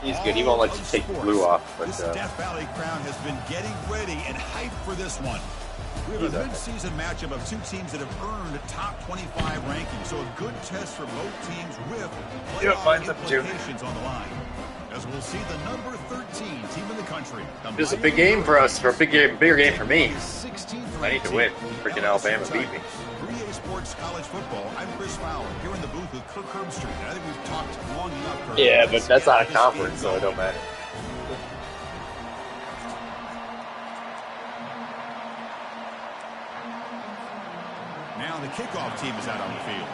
He's good. He won't let you take the blue off. But, this Death Valley crowd has been getting ready and hyped for this one. We have a mid-season matchup of two teams that have earned top 25 rankings, so a good test for both teams with playoff implications on the line. As we'll see the number 13 team in the country. This is a big game for us, bigger game for me. I need to win. Freaking Alabama beat me. 3A Sports College Football. I'm Chris Fowler here in the booth with Kirk Herbstreit. I think we've talked long enough, Kirk. Yeah, but that's not a conference, so it don't matter. Now the kickoff team is out on the field.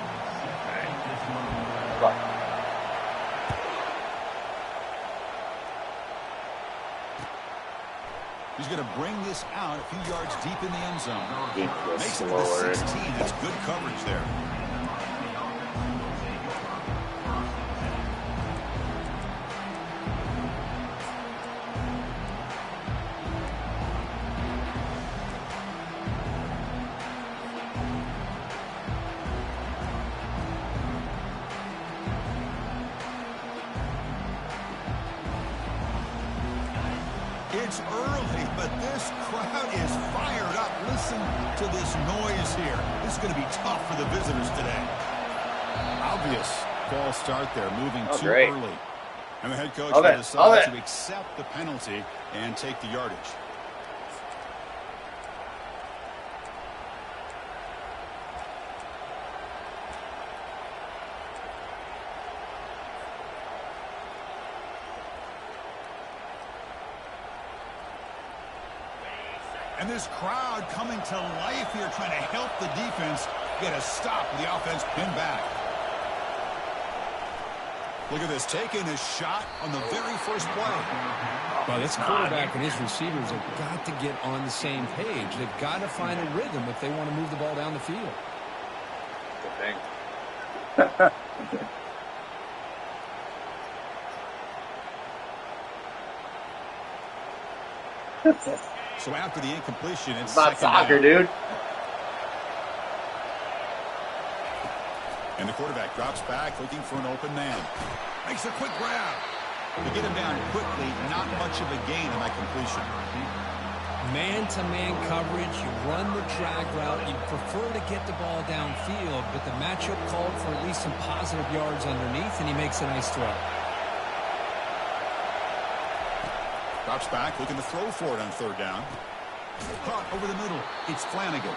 Right. He's going to bring this out a few yards deep in the end zone. Makes it to slower. the 16. That's good coverage there. It's early, but this crowd is fired up. Listen to this noise here. This is going to be tough for the visitors today. Obvious false start there, moving too early. And the head coach will decide to accept the penalty and take the yardage. And this crowd coming to life here, trying to help the defense get a stop with the offense pinned back. Look at this, taking a shot on the very first play. Well, this quarterback and his receivers have got to get on the same page. They've got to find a rhythm if they want to move the ball down the field. Good thing. So after the incompletion, it's not soccer, dude. And the quarterback drops back, looking for an open man. Makes a quick grab. To get him down quickly, not much of a gain on that completion. Man-to-man coverage, you run the drag route, you prefer to get the ball downfield, but the matchup called for at least some positive yards underneath, and he makes a nice throw. Drops back, looking to throw for it on third down. Caught over the middle. It's Flanagan.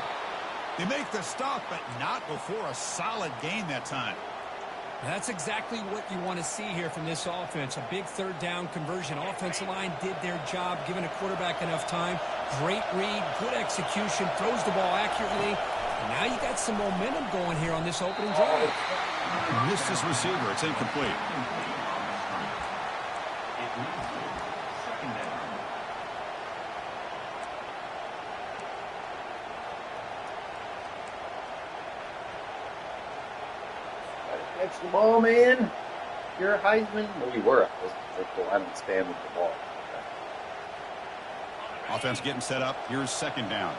They make the stop, but not before a solid gain that time. That's exactly what you want to see here from this offense. A big third down conversion. Offensive line did their job, giving a quarterback enough time. Great read, good execution, throws the ball accurately. And now you got some momentum going here on this opening drive. Missed his receiver. It's incomplete. Catch the ball, man. You're a Heisman. Well, you were. I don't stand with the ball. Offense getting set up. Here's second down.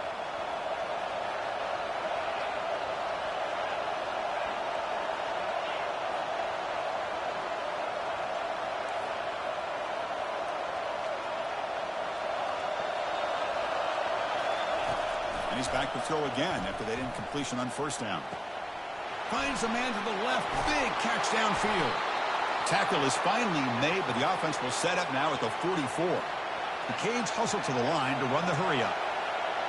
And he's back to throw again after they didn't completion on first down. Finds a man to the left. Big catch downfield. Tackle is finally made, but the offense will set up now at the 44. The Canes hustle to the line to run the hurry up.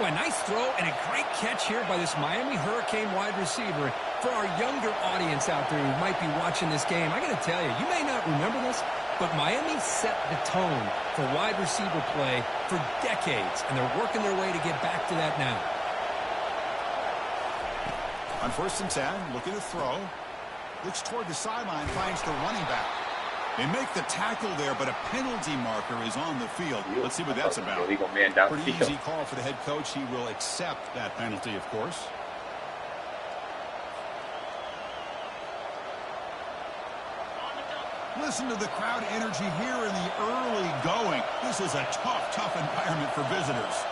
Well, a nice throw and a great catch here by this Miami Hurricane wide receiver. For our younger audience out there who might be watching this game, I got to tell you, you may not remember this, but Miami set the tone for wide receiver play for decades, and they're working their way to get back to that now. On first and 10, looking to throw. Looks toward the sideline, finds the running back. They make the tackle there, but a penalty marker is on the field. Let's see what that's about. Pretty easy call for the head coach. He will accept that penalty, of course. Listen to the crowd energy here in the early going. This is a tough, tough environment for visitors.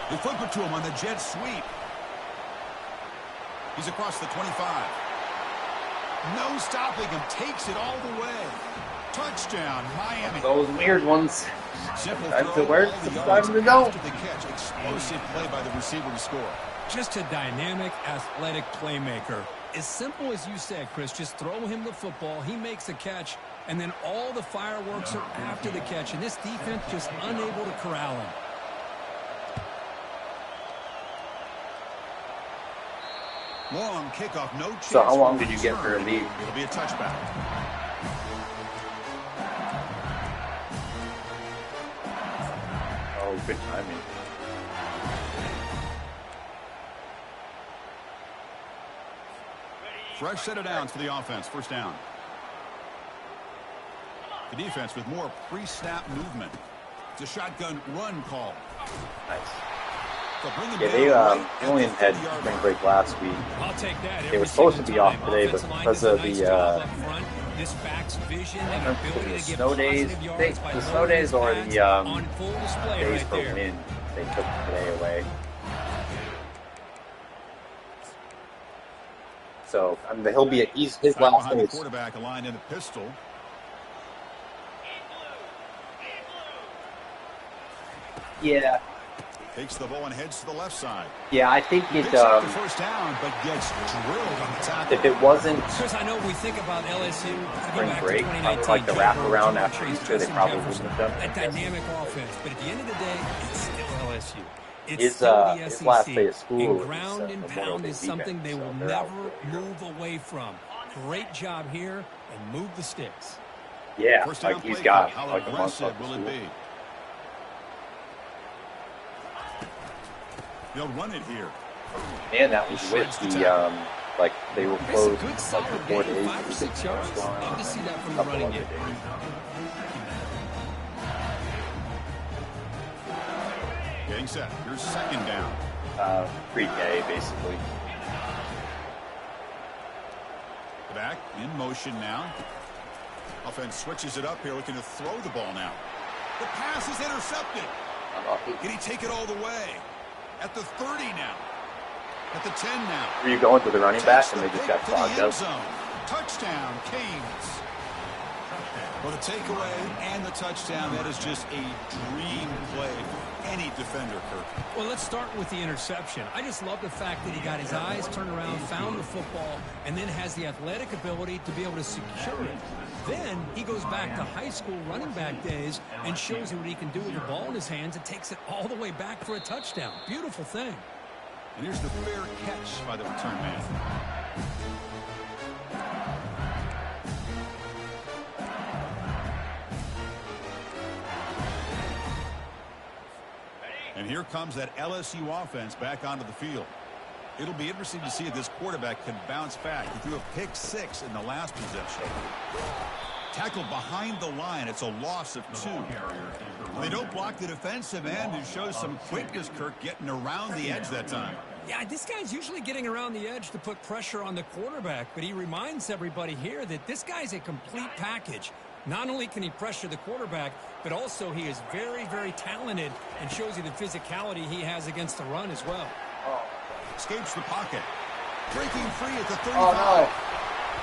They flip it to him on the jet sweep. He's across the 25. No stopping him. Takes it all the way. Touchdown, Miami. Those weird ones. Simple Sometimes throw, it works, all the sometimes yards it don't. after the catch. Explosive play by the receiver to score. Just a dynamic, athletic playmaker. As simple as you said, Chris, just throw him the football, he makes a catch, and then all the fireworks are after the catch, and this defense just unable to corral him. Long kickoff, no chance. So how long did you get for a lead? It'll be a touchback. Oh, good timing. Fresh set of downs for the offense. First down. The defense with more pre-snap movement. It's a shotgun run call. Nice. Yeah, they only had spring break last week. I'll take that. They were supposed to be off today, but because of the this back's vision I and don't know if it ability was to get snow days, positive yards by the snow days or pads the on full display days right for there. wind, they took today away. So I mean, he'll be his Back last behind the days. quarterback, aligned in the pistol. Yeah, Takes the ball and heads to the left side. yeah, I think it. Picks up the first down, but gets drilled on the tackle. If it wasn't Chris, I know we think about LSU spring break, probably like the wraparound after Easter, they probably wouldn't have done that it. dynamic offense, but at the end of the day, it's still LSU. It's His, still the his SEC. last day of school And is, ground and Memorial pound Day is something weekend, they so will they're out never for a year. move away from. Great job here, and move the sticks. Yeah, First down like he's play got call. How like a month aggressive left of will it school. be? They'll run it here. Man, that was with the like they were It's a closed good like solid for 4 game, days. 5 or 6 yards. Love to see that from the running game. Getting set. Here's second down. Pre-K, basically. Back in motion now. Offense switches it up here, looking to throw the ball now. The pass is intercepted. Can he take it all the way? At the 30 now. At the 10 now. Were you going to the running back Takes and the they just pick got to the clogged end up? zone. Touchdown, Canes. Well, the takeaway and the touchdown, that is just a dream play for any defender, Kirk. Well, let's start with the interception. I just love the fact that he got his eyes turned around, found the football, and then has the athletic ability to be able to secure it. Then he goes back to high school running back days and shows you what he can do with the ball in his hands and takes it all the way back for a touchdown. Beautiful thing. And here's the fair catch by the return man. And here comes that LSU offense back onto the field. It'll be interesting to see if this quarterback can bounce back. He threw a pick 6 in the last possession. Tackled behind the line. It's a loss of 2. They don't block the defensive end and shows some quickness, Kirk, getting around the edge that time. Yeah, this guy's usually getting around the edge to put pressure on the quarterback, but he reminds everybody here that this guy's a complete package. Not only can he pressure the quarterback, but also he is very, very talented and shows you the physicality he has against the run as well. Escapes the pocket. Breaking free at the 35. Oh, no.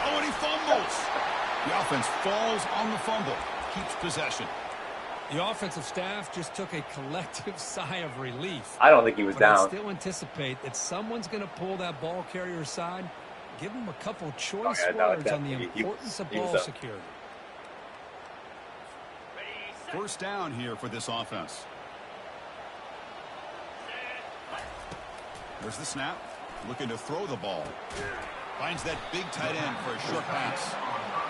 Oh, and he fumbles. The offense falls on the fumble. Keeps possession. The offensive staff just took a collective sigh of relief. I don't think he was But down. I still anticipate that someone's going to pull that ball carrier aside, give him a couple choice No, words on the definitely. importance of He was ball up. security. First down here for this offense. There's the snap. Looking to throw the ball. Finds that big tight end for a short pass.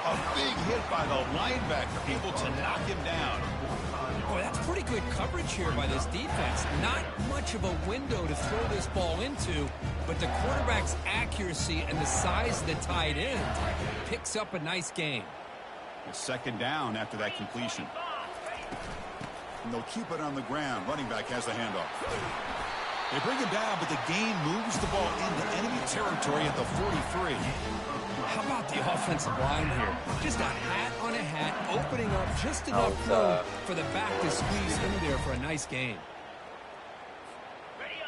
A big hit by the linebacker, people, to knock him down. Boy, that's pretty good coverage here by this defense. Not much of a window to throw this ball into, but the quarterback's accuracy and the size of the tight end picks up a nice gain. It's second down after that completion. And they'll keep it on the ground. Running back has the handoff. They bring him down, but the gain moves the ball into enemy territory at the 43. How about the offensive line here? Just a hat on a hat, opening up just enough room for the back to squeeze in there for a nice gain.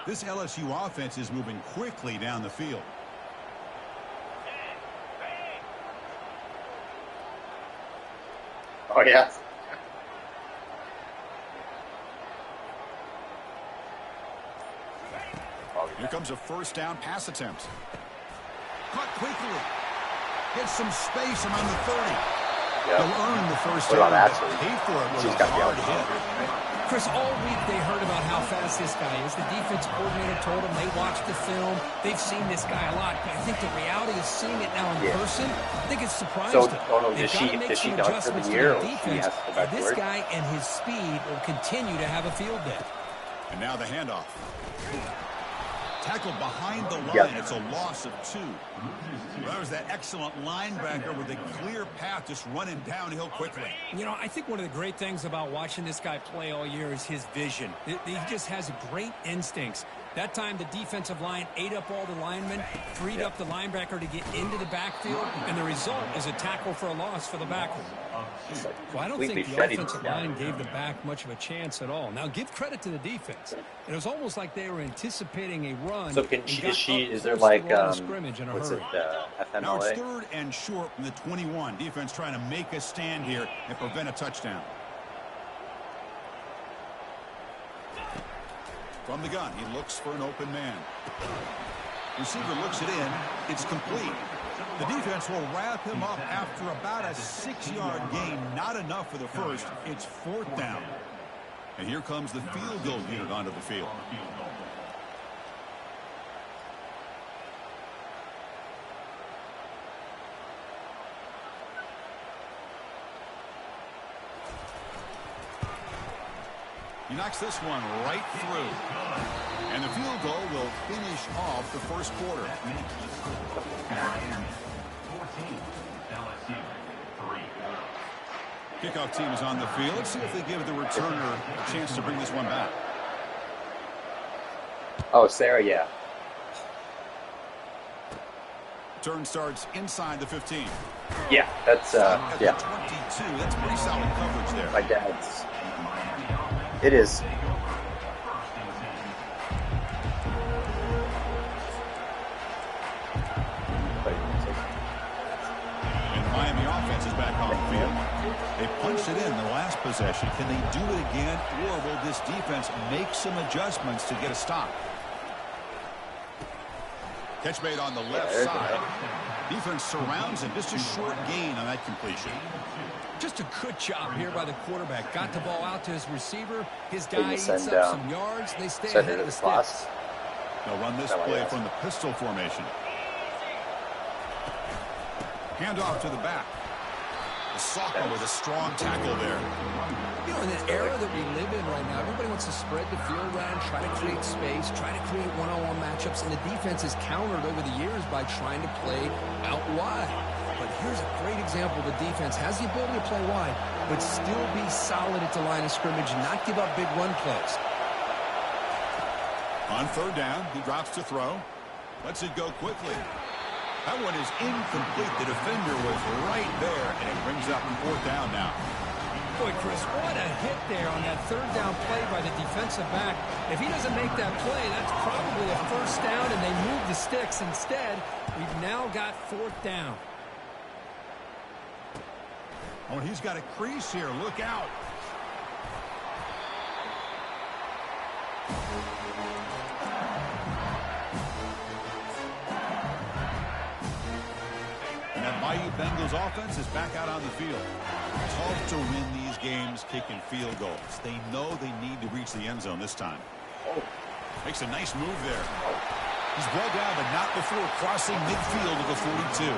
This LSU offense is moving quickly down the field. Oh, yeah. Here comes a first down pass attempt. Caught quickly. Gets some space around the 30. Yep. He'll earn the first What down. about Ashley? Pay for it with She's a got the hard outside. hit. Chris, all week they heard about how fast this guy is. The defense coordinator told them they watched the film. They've seen this guy a lot. But I think the reality is seeing it now in person, I think it's surprised So, them. oh no, They've does got to she make some done for adjustments the to year, their or she defense. has to go back to This work? guy and his speed will continue to have a field day. And now the handoff. Tackled behind the line. Yep. It's a loss of 2. That was that excellent linebacker with a clear path just running downhill quickly. You know, I think one of the great things about watching this guy play all year is his vision. He just has great instincts. That time, the defensive line ate up all the linemen, freed up the linebacker to get into the backfield, and the result is a tackle for a loss for the backer. Well, I don't think the offensive line gave the back much of a chance at all. Now, give credit to the defense. It was almost like they were anticipating a run. So is there like, scrimmage in a what's hurry. Now it's FMLA? 3rd and short from the 21. Defense trying to make a stand here and prevent a touchdown. From the gun, he looks for an open man. Receiver looks it in. It's complete. The defense will wrap him up after about a 6-yard gain. Not enough for the first. It's 4th down. And here comes the field goal unit onto the field. He knocks this one right through. And the field goal will finish off the first quarter. Kickoff team is on the field. Let's see if they give the returner a chance to bring this one back. Oh, Sarah, yeah. Turn starts inside the 15. Yeah, that's, At the yeah. 22. That's pretty solid coverage there. My dad's. It is. And the Miami offense is back on the field. They punched it in the last possession. Can they do it again, or will this defense make some adjustments to get a stop? Catch made on the left side. Defense surrounds him. Just a short gain on that completion. Just a good job here by the quarterback. Got the ball out to his receiver. His guy eats send, up some yards. They stay send ahead it of the to the class. sticks. They'll run this play from the pistol formation. Hand off to the back. The sophomore with a strong tackle there. You know, in the era that we live in right now, everybody wants to spread the field around, try to create space, try to create one-on-one matchups, and the defense has countered over the years by trying to play out wide. But here's a great example. The defense has the ability to play wide, but still be solid at the line of scrimmage and not give up big run plays. On 3rd down, he drops to throw. Lets it go quickly. That one is incomplete. The defender was right there, and it brings up 4th down now. Boy, Chris, what a hit there on that 3rd down play by the defensive back. If he doesn't make that play, that's probably a 1st down, and they move the sticks. Instead, we've now got 4th down. Oh, and he's got a crease here. Look out. And that Bayou Bengals offense is back out on the field. Tough to win these games kicking field goals. They know they need to reach the end zone this time. Makes a nice move there. He's brought down, but not before crossing midfield of the 42.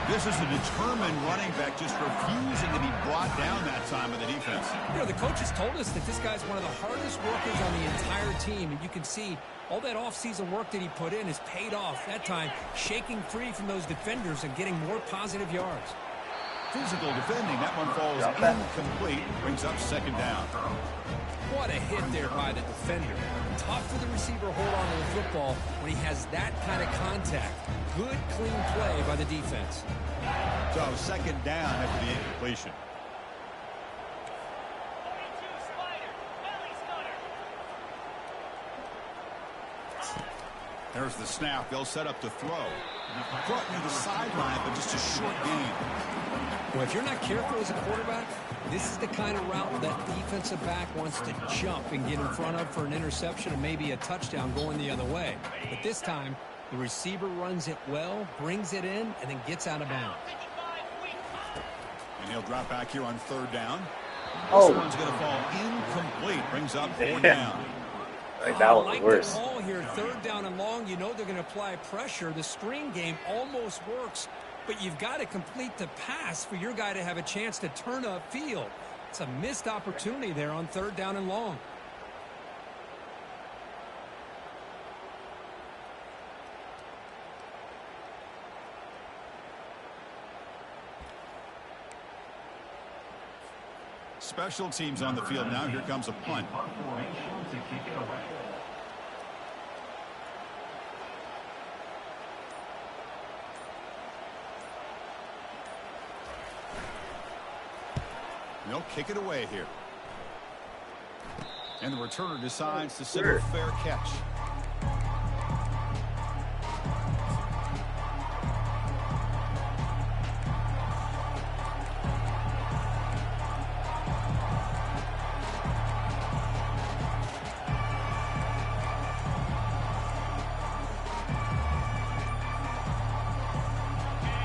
This is a determined running back just refusing to be brought down that time by the defense. You know, the coaches told us that this guy's one of the hardest workers on the entire team, and you can see all that offseason work that he put in has paid off. That time, shaking free from those defenders and getting more positive yards. Physical defending. That one falls incomplete. Brings up 2nd down. What a hit there by the defender. Tough for the receiver to hold on to the football when he has that kind of contact. Good, clean play by the defense. So 2nd down after the incompletion. There's the snap. They'll set up to throw. Brought near the sideline, but just a short gain. Well, if you're not careful as a quarterback, this is the kind of route that defensive back wants to jump and get in front of for an interception and maybe a touchdown going the other way. But this time, the receiver runs it well, brings it in, and then gets out of bounds. And he'll drop back here on 3rd down. Oh. This one's going to fall incomplete. Brings up 4th down. That one was worse. The ball here, 3rd down and long. You know they're going to apply pressure. The screen game almost works, but you've got to complete the pass for your guy to have a chance to turn upfield. It's a missed opportunity there on 3rd down and long. Special teams on the field now. Here comes a punt. They'll kick it away here. And the returner decides to set a fair catch.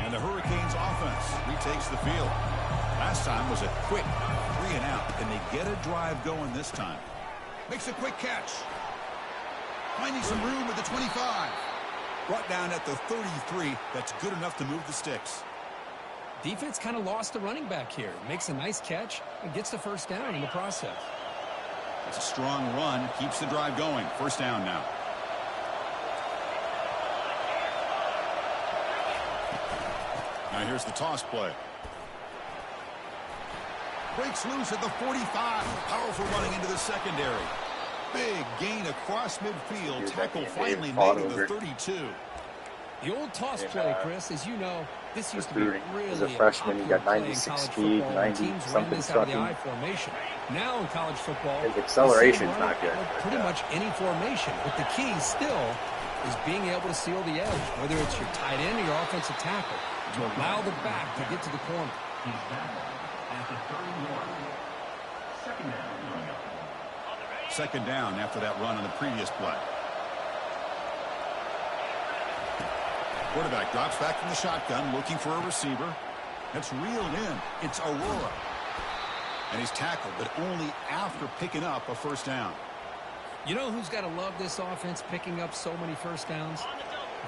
And the Hurricanes offense retakes the field. Last time was a quick 3-and-out. Can they get a drive going this time? Makes a quick catch. Finding some room with the 25. Brought down at the 33. That's good enough to move the sticks. Defense kind of lost the running back here. Makes a nice catch and gets the 1st down in the process. It's a strong run. Keeps the drive going. 1st down now. Now here's the toss play. Breaks loose at the 45. Powerful running into the secondary. Big gain across midfield. Tackle finally made at the 32. The old toss play, Chris, as you know, this used to be really as a freshman. You got 96 speed, 90 something something. Now in college football, his acceleration's not good. Pretty much any formation, but the key still is being able to seal the edge, whether it's your tight end or your offensive tackle, to allow the back to get to the corner. Second down after that run on the previous play. Quarterback drops back from the shotgun, looking for a receiver. That's reeled in. It's Aurora. And he's tackled, but only after picking up a 1st down. You know who's got to love this offense picking up so many 1st downs?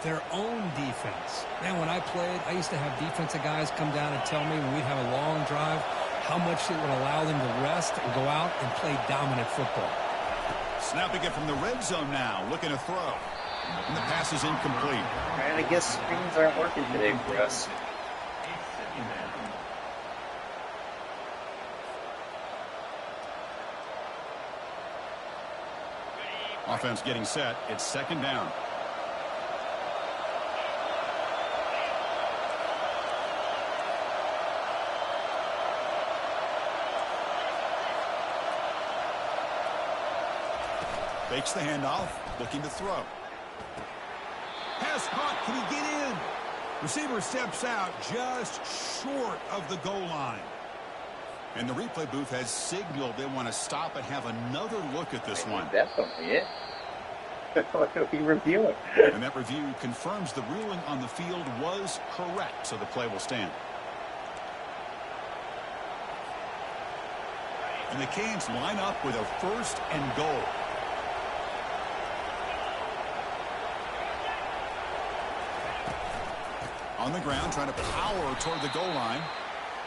Their own defense. Man, when I played, I used to have defensive guys come down and tell me when we'd have a long drive how much it would allow them to rest and go out and play dominant football. Snapping it from the red zone now, looking to throw. And the pass is incomplete. And I guess screens aren't working today for us. Offense getting set. It's 2nd down. Fakes the handoff, looking to throw. Pass caught. Can he get in? Receiver steps out just short of the goal line. And the replay booth has signaled they want to stop and have another look at this one. Definitely, yeah. What are we reviewing? And that review confirms the ruling on the field was correct, so the play will stand. And the Canes line up with a 1st and goal. On the ground, trying to power toward the goal line.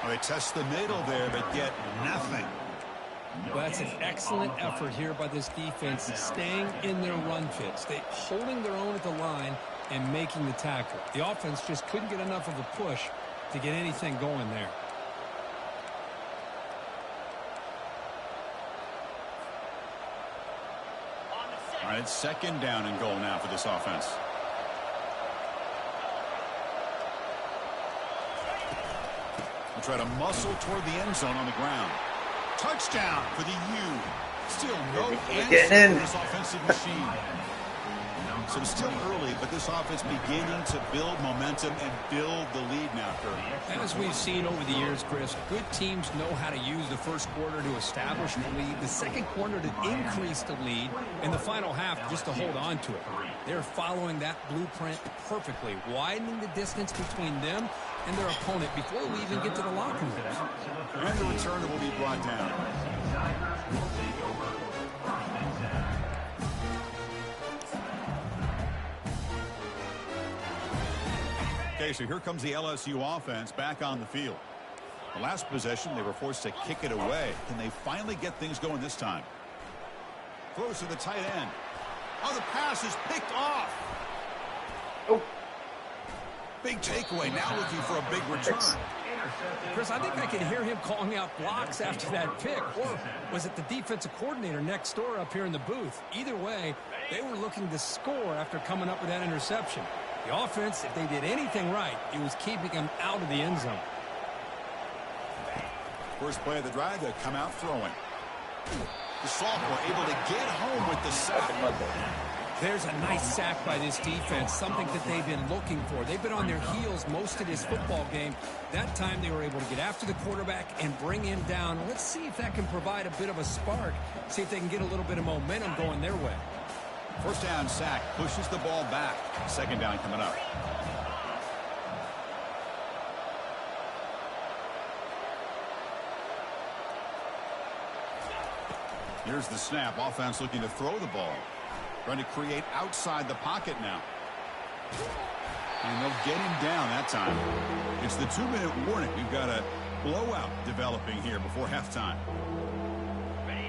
Well, they test the middle there, but get nothing. Well, that's an excellent effort here by this defense, staying in their run fits. They holding their own at the line and making the tackle. The offense just couldn't get enough of a push to get anything going there. All right, 2nd down and goal now for this offense. We'll try to muscle toward the end zone on the ground. Touchdown for the U. Still no answer for this offensive machine. So it's still early, but this offense beginning to build momentum and build the lead now, Kurt. As we've seen over the years, Chris, good teams know how to use the first quarter to establish the lead, the second quarter to increase the lead, and the final half just to hold on to it. They're following that blueprint perfectly, widening the distance between them and their opponent before we even get to the locker room. And the returner will be brought down. Okay, so here comes the LSU offense back on the field. The last possession, they were forced to kick it away. Can they finally get things going this time? Throws to the tight end. Oh, the pass is picked off. Oh. Big takeaway. Now looking for a big return. Chris, I think I can hear him calling out blocks after that pick. Or was it the defensive coordinator next door up here in the booth? Either way, they were looking to score after coming up with that interception. The offense, if they did anything right, it was keeping them out of the end zone. First play of the drive, they come out throwing. The sophomore able to get home with the sack. There's a nice sack by this defense, something that they've been looking for. They've been on their heels most of this football game. That time they were able to get after the quarterback and bring him down. Let's see if that can provide a bit of a spark, see if they can get a little bit of momentum going their way. First down sack, pushes the ball back. Second down coming up. Here's the snap. Offense looking to throw the ball. Trying to create outside the pocket now. And they'll get him down that time. It's the 2-minute warning. We've got a blowout developing here before halftime.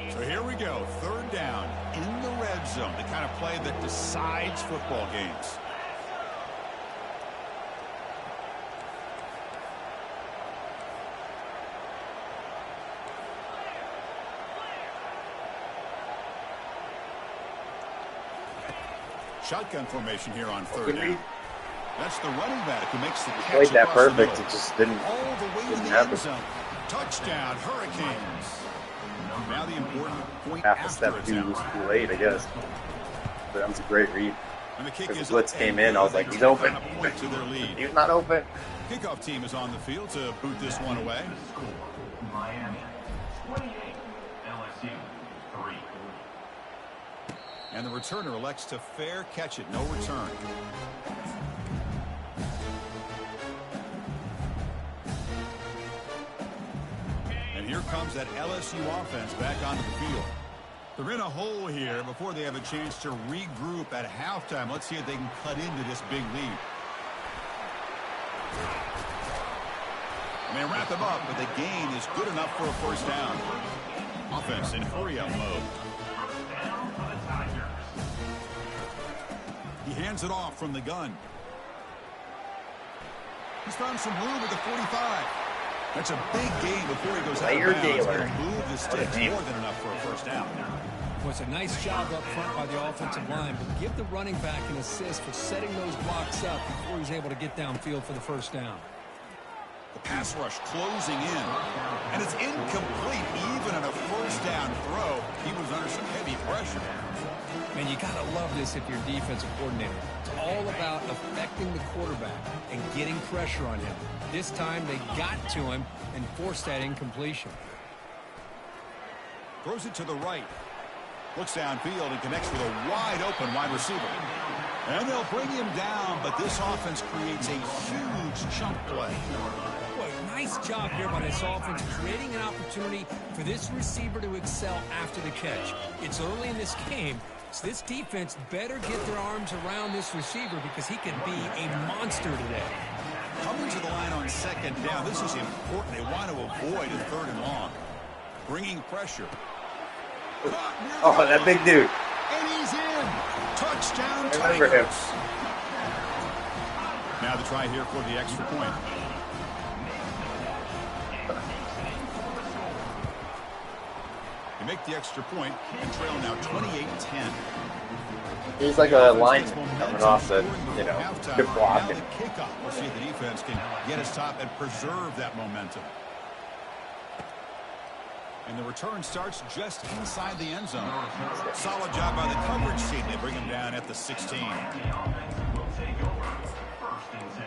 So here we go. Third down in the red zone. The kind of play that decides football games. Shotgun formation here on third down. That's the running back who makes the catch. Played that perfect. It just didn't happen. Touchdown, Hurricanes. Now the important point half a after step it's too late, I guess. But that was a great read. And the kick Because is the blitz came in, I was like, he's open. To their lead. He's not open. Kickoff team is on the field to boot this one away. Miami 28, LSU 3. And the returner elects to fair catch it. No return. And here comes that LSU offense back onto the field. They're in a hole here before they have a chance to regroup at halftime. Let's see if they can cut into this big lead. And they wrap them up, but the gain is good enough for a first down. Offense in hurry-up mode. He hands it off from the gun. He's found some room at the 45. That's a big gain before he goes out of bounds. He's going to move the sticks more than enough for a first down. Well, it's a nice job up front by the offensive line, but give the running back an assist for setting those blocks up before he's able to get downfield for the first down. The pass rush closing in, and it's incomplete. Even on a first down throw, he was under some heavy pressure. Man, you got to love this if you're a defensive coordinator. It's all about affecting the quarterback and getting pressure on him. This time they got to him and forced that incompletion. Throws it to the right. Looks downfield and connects with a wide-open wide receiver. And they'll bring him down, but this offense creates a huge chunk play. Boy, nice job here by this offense, creating an opportunity for this receiver to excel after the catch. It's early in this game, so this defense better get their arms around this receiver because he could be a monster today. Coming to the line on second down, this is important. They want to avoid a third and long. Bringing pressure. Oh, that big dude. And he's in. Touchdown, I remember him. Tigers. Now the try here for the extra point. They make the extra point and trail now 28-10. He's like a lineman coming off the, good block. Now the kickoff. We'll see if the defense can get us top and preserve that momentum. And the return starts just inside the end zone. Solid job by the coverage team. They bring him down at the 16. The offense will take over. First and 10.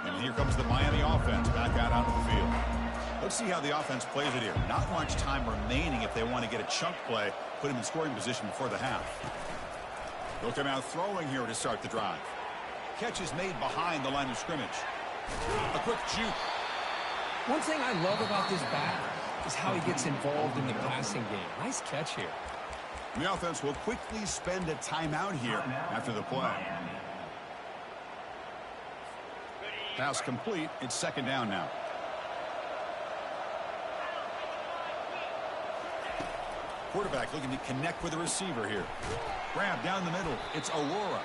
And here comes the Miami offense back out onto the field. Let's see how the offense plays it here. Not much time remaining if they want to get a chunk play, put him in scoring position before the half. They'll come out throwing here to start the drive. Catch is made behind the line of scrimmage. A quick juke. One thing I love about this back is how he gets involved in the passing game. Nice catch here. The offense will quickly spend a timeout here after the play. Pass complete. It's second down now. Quarterback looking to connect with the receiver here. Grab down the middle. It's Aurora.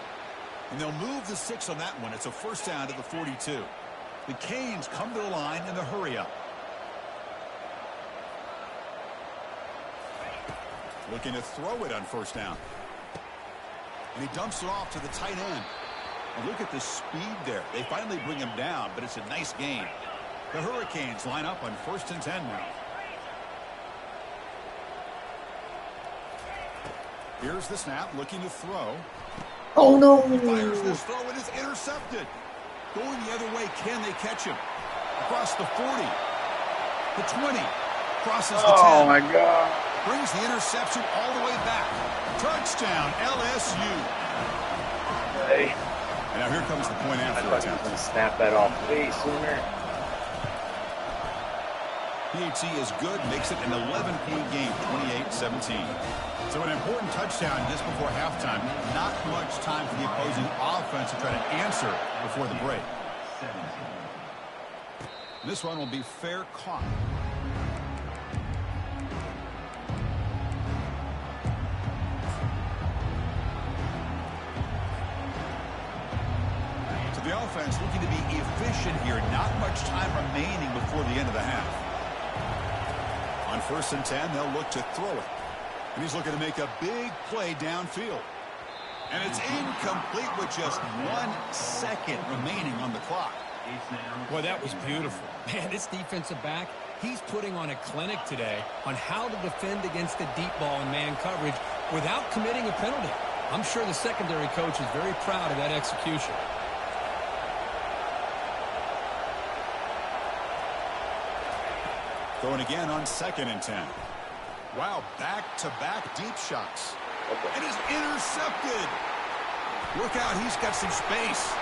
And they'll move the 6 on that one. It's a first down to the 42. The Canes come to the line in the hurry up. Looking to throw it on first down. And he dumps it off to the tight end. And look at the speed there. They finally bring him down, but it's a nice gain. The Hurricanes line up on first and 10 now. Here's the snap, looking to throw. Oh, no. Fires this throw, it is intercepted. Going the other way, can they catch him? Across the 40. The 20. Crosses the 10. Oh, my God. Brings the interception all the way back. Touchdown, LSU. Hey. And now here comes the point I after thought he was going to snap that off way sooner. PAT is good, makes it an 11-point game, 28-17. So an important touchdown just before halftime. Not much time for the opposing offense to try to answer before the break. This one will be fair caught. So the offense looking to be efficient here. Not much time remaining before the end of the half. On first and 10, they'll look to throw it. And he's looking to make a big play downfield. And it's incomplete with just 1 second remaining on the clock. Boy, that was beautiful. Man, this defensive back, he's putting on a clinic today on how to defend against the deep ball and man coverage without committing a penalty. I'm sure the secondary coach is very proud of that execution. Going again on second and 10. Wow, back-to-back deep shots. It is intercepted. Look out, he's got some space.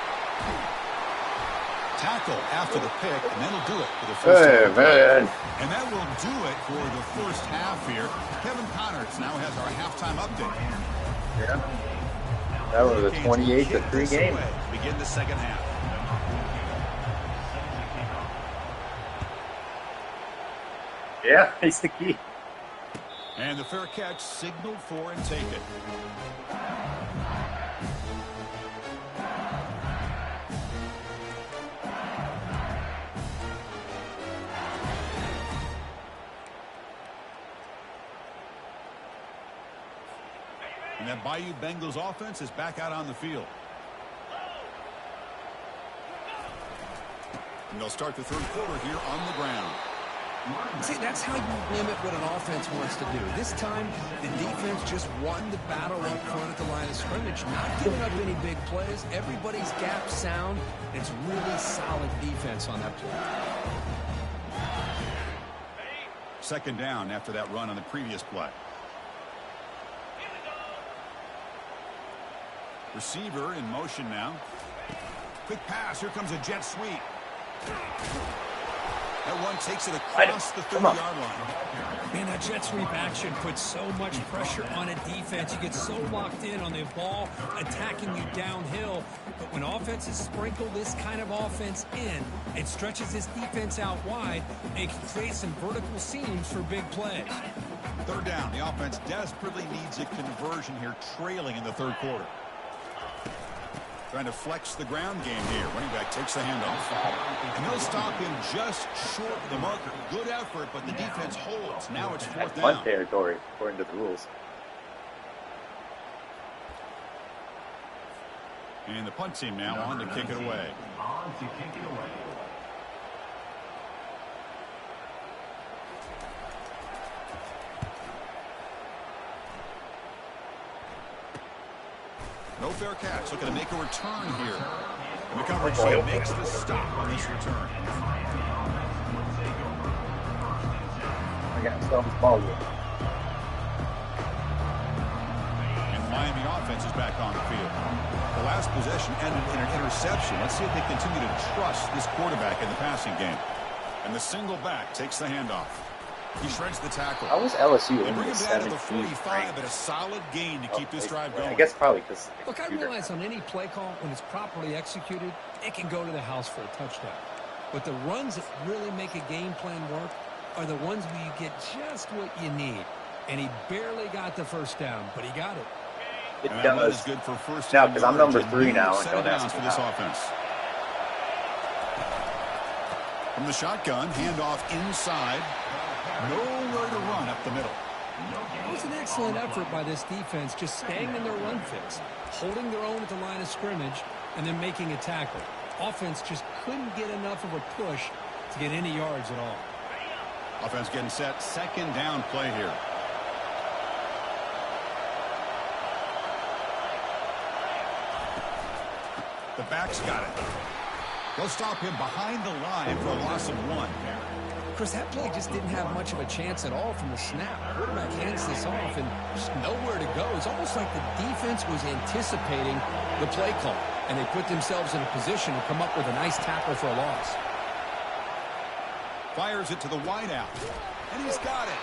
Tackle after the pick, and that'll do it for the first half. Man. And that will do it for the first half here. Kevin Connors now has our halftime update. Yeah. That was a 28-3 game. Begin the second half. Yeah, he's the key. And the fair catch signaled for and take it. And that Bayou Bengals offense is back out on the field. And they'll start the third quarter here on the ground. See, that's how you limit what an offense wants to do. This time, the defense just won the battle up front at the line of scrimmage, not giving up any big plays. Everybody's gap sound. It's really solid defense on that play. Second down after that run on the previous play. Receiver in motion now. Quick pass. Here comes a jet sweep. That one takes it across the 30-yard line. Man, that jet sweep action puts so much pressure on a defense. You get so locked in on the ball attacking you downhill. But when offenses sprinkle this kind of offense in, it stretches this defense out wide and can create some vertical seams for big plays. Third down. The offense desperately needs a conversion here, trailing in the third quarter. Trying to flex the ground game here. Running back takes the handoff. And they'll stop him just short of the marker. Good effort, but the defense holds. Now it's fourth down. Punt territory, according to the rules. And the punt team now on to kick it away. On to kick it away. No fair catch. Looking to make a return here. And the coverage team makes the stop on this return. I got some ball with. And the Miami offense is back on the field. The last possession ended in an interception. Let's see if they continue to trust this quarterback in the passing game. And the single back takes the handoff. He shreds the tackle. How was LSU They in bring the him down to the 17th 45, rank? but a solid gain to keep this drive going. I guess probably because. Look, I realize on any play call, when it's properly executed, it can go to the house for a touchdown. But the runs that really make a game plan work are the ones where you get just what you need. And he barely got the first down, but he got it. It And that does. is good for first Now, down because I'm yardage number 3 and now, and set don't it down ask for me this how. offense. From the shotgun, handoff inside. Nowhere to run up the middle. It was an excellent effort by this defense, just staying in their run fix, holding their own at the line of scrimmage, and then making a tackle. Offense just couldn't get enough of a push to get any yards at all. Offense getting set. Second down play here. The back's got it. They'll stop him behind the line for a loss of 1. Chris, that play just didn't have much of a chance at all from the snap. Quarterback hands this off and just nowhere to go. It's almost like the defense was anticipating the play call, and they put themselves in a position to come up with a nice tackle for a loss. Fires it to the wideout, and he's got it.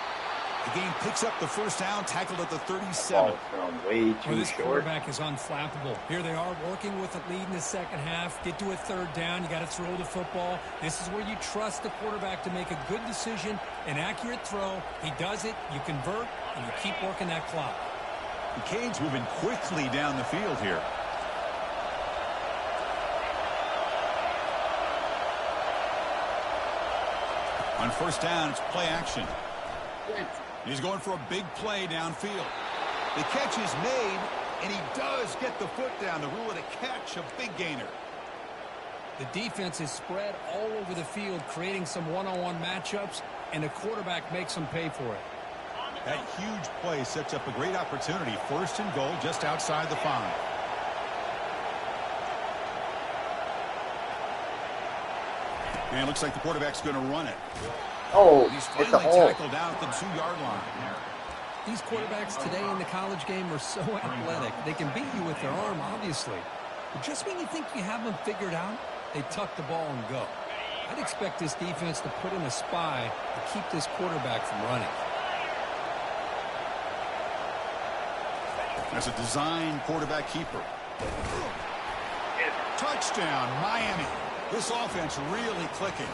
The game picks up the first down, tackled at the 37. Ball thrown way too This short. quarterback is unflappable. Here they are working with a lead in the second half. Get to a third down. You got to throw the football. This is where you trust the quarterback to make a good decision, an accurate throw. He does it. You convert, and you keep working that clock. The Canes moving quickly down the field here. On first down, it's play action. He's going for a big play downfield. The catch is made, and he does get the foot down to rule it a catch, a big gainer. The defense is spread all over the field, creating some one-on-one matchups, and the quarterback makes them pay for it. That huge play sets up a great opportunity. First and goal just outside the 5. And it looks like the quarterback's going to run it. Oh, He's it's a finally hole. tackled down at the 2-yard line. These quarterbacks today in the college game are so athletic. They can beat you with their arm, obviously. But just when you think you have them figured out, they tuck the ball and go. I'd expect this defense to put in a spy to keep this quarterback from running. As a design quarterback keeper. Touchdown, Miami. This offense really clicking.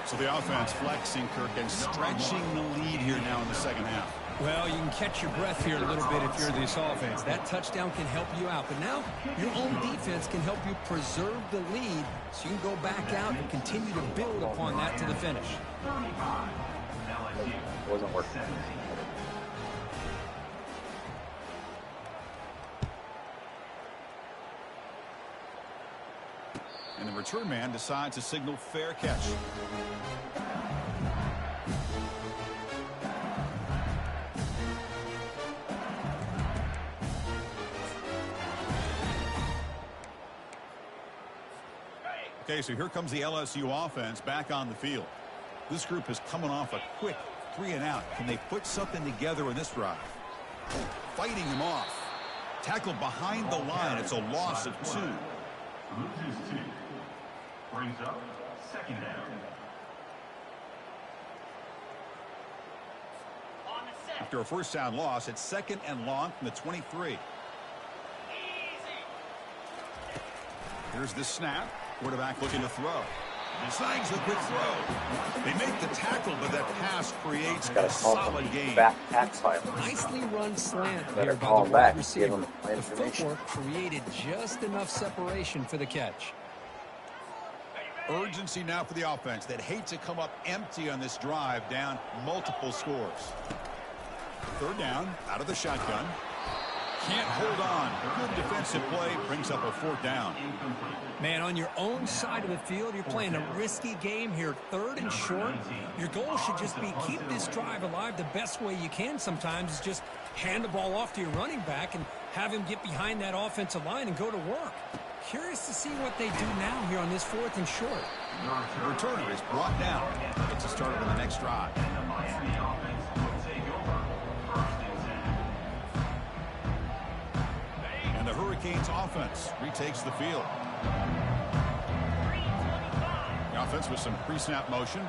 So the offense flexing, Kirk, and stretching the lead here now in the second half. Well, you can catch your breath here a little bit if you're this offense. That touchdown can help you out. But now your own defense can help you preserve the lead so you can go back out and continue to build upon that to the finish. Wasn't working. And the return man decides to signal fair catch. Okay, so here comes the LSU offense back on the field. This group is coming off a quick 3-and-out. Can they put something together in this drive? Fighting him off. Tackled behind the line. It's a loss of 2. Loses 2. Brings up second down. After a first down loss, it's 2nd and long from the 23. Here's the snap. Quarterback looking to throw. Slangs the quick throw. They make the tackle, but that pass creates Got a to call solid some gain. back tax violence. Nicely run slant Better here by call the him wide back. Give receiver. him The information. footwork created just enough separation for the catch. Urgency now for the offense that hate to come up empty on this drive, down multiple scores. Third down, out of the shotgun. Can't hold on. Good defensive play. Brings up a 4th down. Man, on your own side of the field, you're playing a risky game here. 3rd and short. Your goal should just be keep this drive alive the best way you can sometimes is just hand the ball off to your running back and have him get behind that offensive line and go to work. Curious to see what they do now here on this 4th and short. The returner is brought down. It's a start on the next drive. And the Hurricanes offense retakes the field. The offense with some pre-snap motion.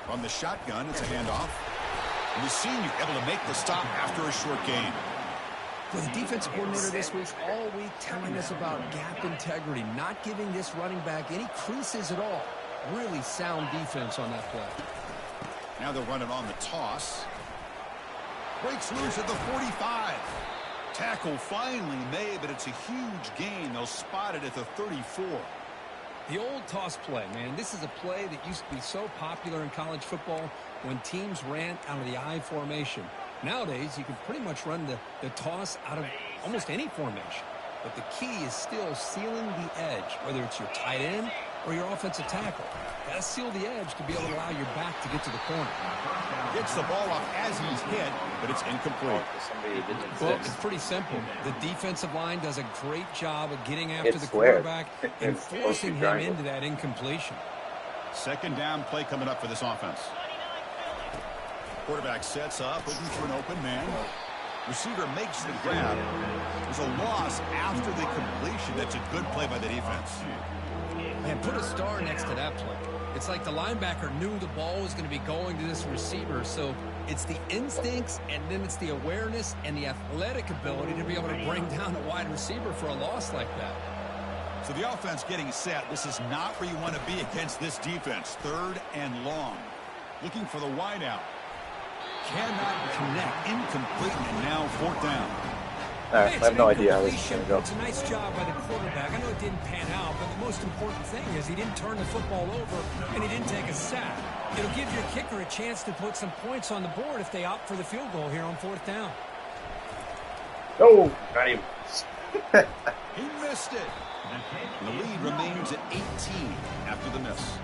From the shotgun, it's a handoff. And the senior able to make the stop after a short gain. Well, the defensive coordinator this week all week telling us about gap integrity, not giving this running back any creases at all. Really sound defense on that play. Now they'll run it on the toss. Breaks loose at the 45. Tackle finally made, but it's a huge gain. They'll spot it at the 34. The old toss play, man. This is a play that used to be so popular in college football when teams ran out of the I formation. Nowadays, you can pretty much run the toss out of almost any formation. But the key is still sealing the edge, whether it's your tight end or your offensive tackle. Got to seal the edge to be able to allow your back to get to the corner. Gets the ball off as he's hit, but it's incomplete. Well, it's pretty simple. The defensive line does a great job of getting after the quarterback and forcing him into that incompletion. 2nd down play coming up for this offense. Quarterback sets up, looking for an open man. Receiver makes the grab. There's a loss after the completion. That's a good play by the defense. And put a star next to that play. It's like the linebacker knew the ball was going to be going to this receiver, so it's the instincts and then it's the awareness and the athletic ability to be able to bring down a wide receiver for a loss like that. So the offense getting set. This is not where you want to be against this defense. 3rd and long. Looking for the wideout. Cannot connect. Incomplete, and now 4th down. I have no idea how this is going to go. It's a nice job by the quarterback. I know it didn't pan out, but the most important thing is he didn't turn the football over and he didn't take a sack. It'll give your kicker a chance to put some points on the board if they opt for the field goal here on 4th down. Oh, not even. He missed it. And the lead remains at 18 after the miss.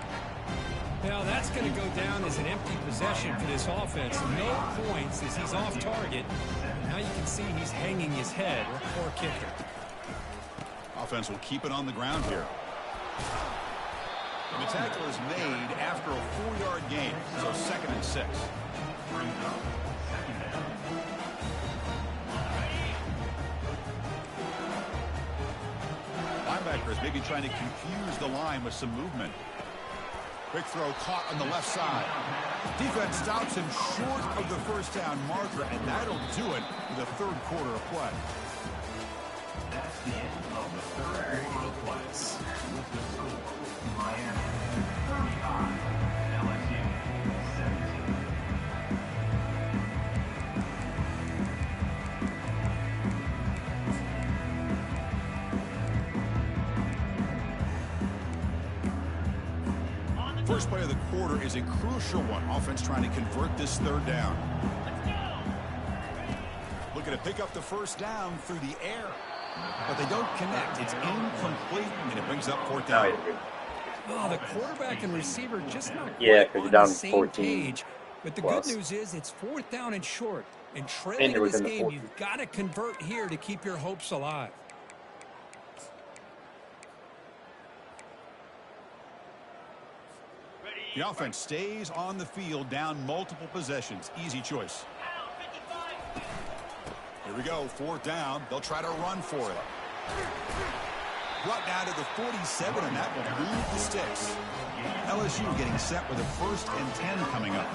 Now that's going to go down as an empty possession for this offense. No points as he's off target. Now you can see he's hanging his head. Poor kicker. Offense will keep it on the ground here. And the tackle is made after a 4-yard gain, so 2nd and 6. Linebackers maybe trying to confuse the line with some movement. Quick throw caught on the left side. Defense stops him short of the 1st down marker, and that'll do it for the 3rd quarter of play. That's the end of the 3rd quarter of play. With the score, Miami 35, LSU 17. First play of the quarter is a crucial one. Offense trying to convert this 3rd down. Looking to pick up the 1st down through the air. But they don't connect. It's incomplete, and it brings up 4th down. Oh, the quarterback and receiver just not Yeah, quite because on you're down the same 14 page. But the plus. good news is it's 4th down and short. And And trailing you're in this within the game, 14. you've got to convert here to keep your hopes alive. The offense stays on the field, down multiple possessions. Easy choice. Here we go, 4th down. They'll try to run for it. Brought down to the 47, and that will move the sticks. LSU getting set with a 1st and 10 coming up.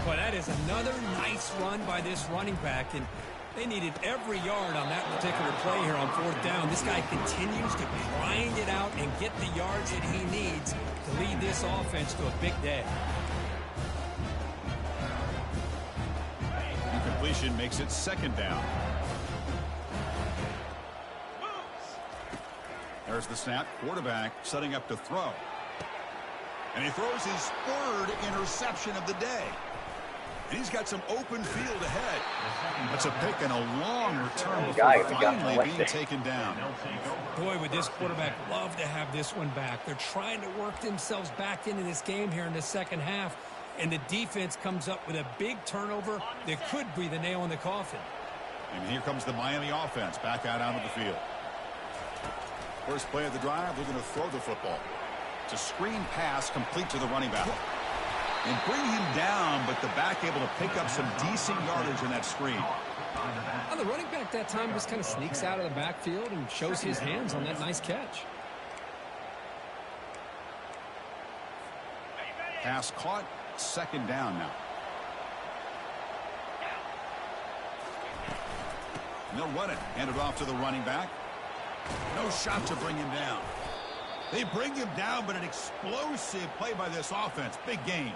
Well, that is another nice run by this running back, and they needed every yard on that particular play here on 4th down. This guy continues to grind it out and get the yards that he needs to lead this offense to a big day. Incompletion makes it 2nd down. There's the snap. Quarterback setting up to throw. And he throws his 3rd interception of the day. And he's got some open field ahead. That's a pick and a long return Guy before got finally right being there. taken down. Boy, would this quarterback love to have this one back. They're trying to work themselves back into this game here in the second half. And the defense comes up with a big turnover that could be the nail in the coffin. And here comes the Miami offense back out onto the field. First play of the drive, they're going to throw the football. It's a screen pass complete to the running back. And bring him down, but the back able to pick up some decent yardage in that screen. Well, the running back that time just kind of sneaks out of the backfield and shows his hands on that nice catch. Pass caught, second down now. And they'll run it. Hand it off to the running back. No shot to bring him down. They bring him down, but an explosive play by this offense. Big game.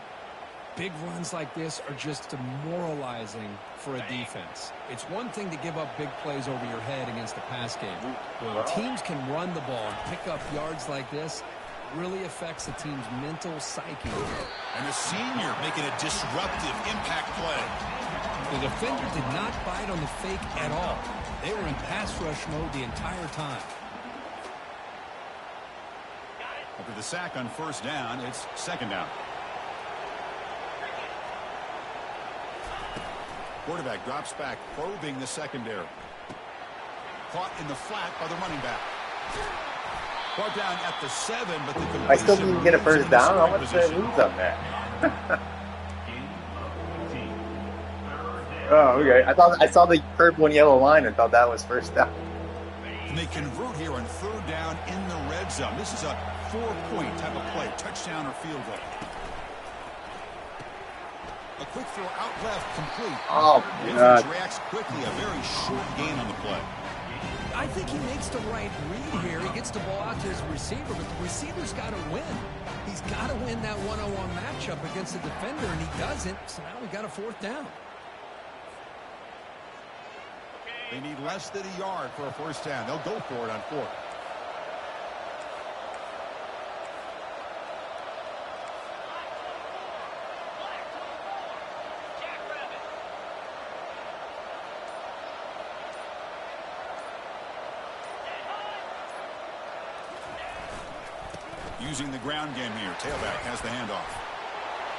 Big runs like this are just demoralizing for a defense. It's one thing to give up big plays over your head against the pass game. When teams can run the ball and pick up yards like this, it really affects the team's mental psyche. And the senior making a disruptive impact play. The defender did not bite on the fake at all. They were in pass rush mode the entire time. After the sack on first down, it's second down. Quarterback drops back, probing the secondary. Caught in the flat by the running back. Brought down at the 7, but the completion I still didn't get a first down. How much did I position. lose on that? Oh, okay. I saw the purple and yellow line and thought that was first down. And they convert here on third down in the red zone. This is a 4-point type of play, touchdown or field goal. A quick throw out left, complete. Oh, Defense God. reacts quickly. A very short gain on the play. I think he makes the right read here. He gets the ball out to his receiver, but the receiver's got to win. He's got to win that one-on-one matchup against the defender, and he doesn't. So now we got a fourth down. They need less than a yard for a first down. They'll go for it on fourth. Using the ground game here. Tailback has the handoff.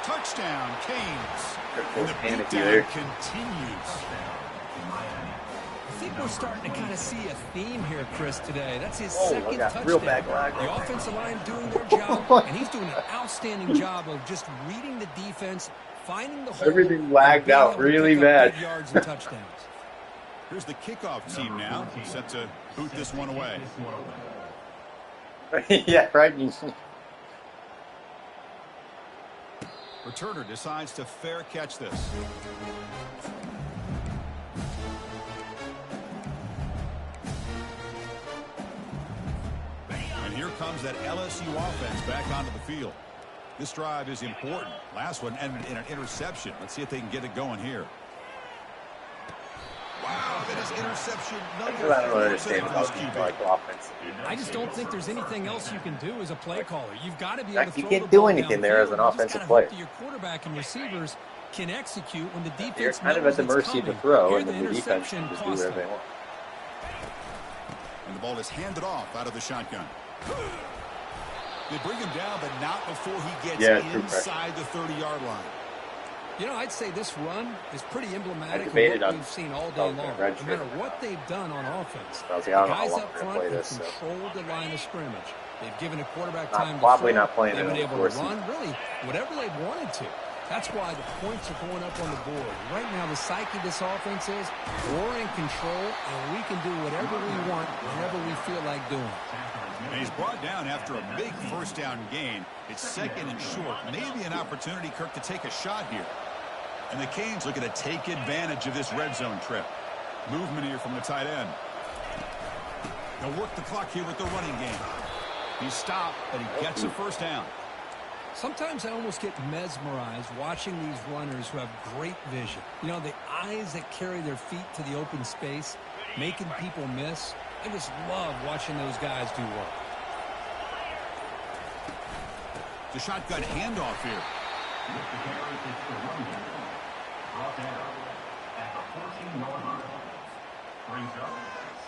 Touchdown, Canes. And the Panicky there. beatdown continues. I think we're starting to kind of see a theme here, Chris, today. That's his Oh, second I got touchdown. real bad lag The right there. offensive line doing their job, and he's doing an outstanding job of just reading the defense, finding the hole. Everything and lagged being out able to really pick up bad. big yards and touchdowns. Here's the kickoff team now, set to boot this one away. Yeah, right. Returner decides to fair catch this. And here comes that LSU offense back onto the field. This drive is important. Last one ended in an interception. Let's see if they can get it going here. Wow, that is interception number I don't 4 understand for how this you QB. like offense. I just don't think there's anything else you can do as a play caller. You've got to be Fact, able to you throw can't the do ball anything there as an downfield. You just offensive gotta player. hope that your quarterback and receivers can execute when the defense You're kind of at knows the it's mercy of the coming. throw, Here and the then the defense interception can just do cost whatever them. they want. And the ball is handed off out of the shotgun. They bring him down, but not before he gets inside the 30-yard line. You know, I'd say this run is pretty emblematic of debated what on we've seen all day long. No red matter shirt. what they've done on offense, I was the like, I don't know how guys long up we're gonna front play have this, so. controlled the line of scrimmage. They've given a quarterback Not- time to probably throw. not playing They've it been on able the to fourth run, really, whatever they wanted to. That's why the points are going up on the board. Right now, the psyche of this offense is we're in control, and we can do whatever we want, whenever we feel like doing. And he's brought down after a big first down gain. It's second and short. Maybe an opportunity, Kirk, to take a shot here. And the Canes looking to take advantage of this red zone trip. Movement here from the tight end. They'll work the clock here with the running game. He's stopped, but he gets a first down. Sometimes I almost get mesmerized watching these runners who have great vision. You know, the eyes that carry their feet to the open space, making people miss. I just love watching those guys do work. The shotgun handoff here. Brought down at the 14-yard line. Brings up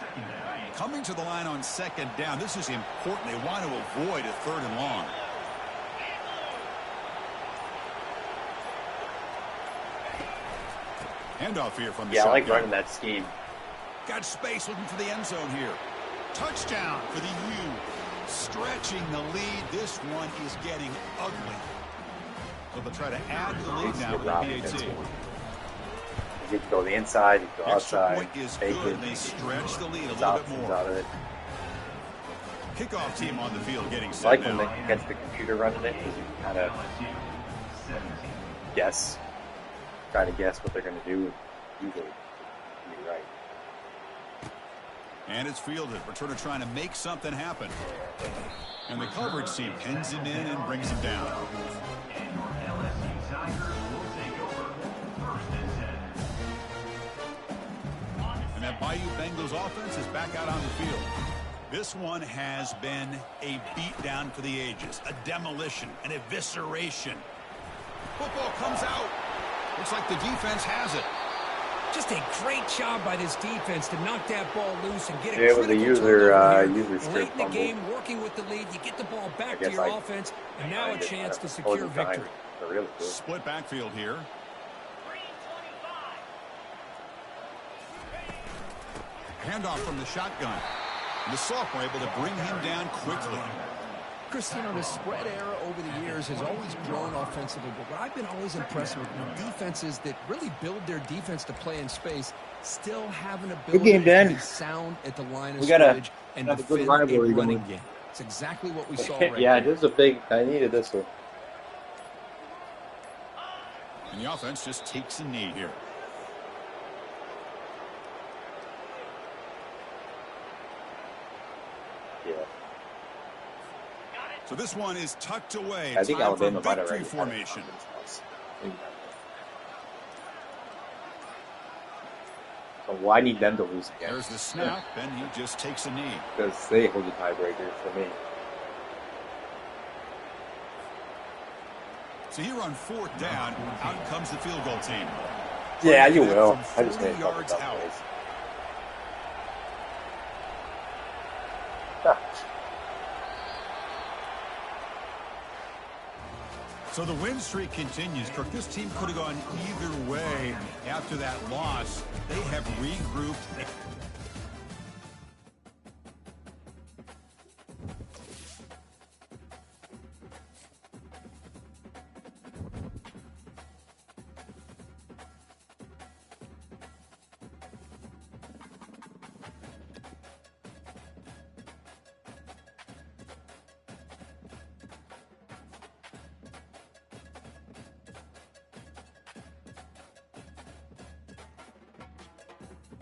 second down. Coming to the line on second down. This is important. They want to avoid a 3rd and long. Handoff here from the Yeah, I like shotgun. running that scheme. Got space looking for the end zone here. Touchdown for the U. Stretching the lead. This one is getting ugly. So they'll try to add to the lead now with the PAT. You can go the inside, you can go Extra outside, point is take good. it, They stretch the lead a there's little bit options more. out of it. Kickoff team on the field getting I set like now. when they catch the computer running it, because you can kind of LSU 17. guess, try to guess what they're going to do, and usually you're right. And it's fielded. Returner trying to make something happen. And the coverage team pins him in and brings him down. And your LSU Tigers will take over 1st and 10. And that Bayou Bengals offense is back out on the field. This one has been a beatdown for the ages. A demolition, an evisceration. Football comes out. Looks like the defense has it. Just a great job by this defense to knock that ball loose and get a Yeah, with the critical user, turnover here. user strip Late in the fumble. game, working with the lead, you get the ball back to guess your I- offense, and now a I did chance that to secure opposing time. victory. They're really good. Split backfield here. Handoff from the shotgun. The sophomore able to bring him down quickly. Christine, the spread era over the years has always grown offensively, but what I've been always impressed with defenses that really build their defense to play in space still have an ability game, Dan. to be sound at the line of We got a- scrimmage and got a good defend rivalry a running going. game. It's exactly what we saw right Yeah, there. this is a big. I needed this one. And the offense just takes a knee here. Yeah, So this one is tucked away. I think Time Alabama for might have victory already had it. formation. So I need them to lose again There's the snap, and he just takes a knee. because they hold the tiebreaker for me. So here on 4th down, out comes the field goal team. Yeah, you From will. I just 40 made a couple yards tough out. plays. So the win streak continues. Kirk, this team could have gone either way after that loss. They have regrouped.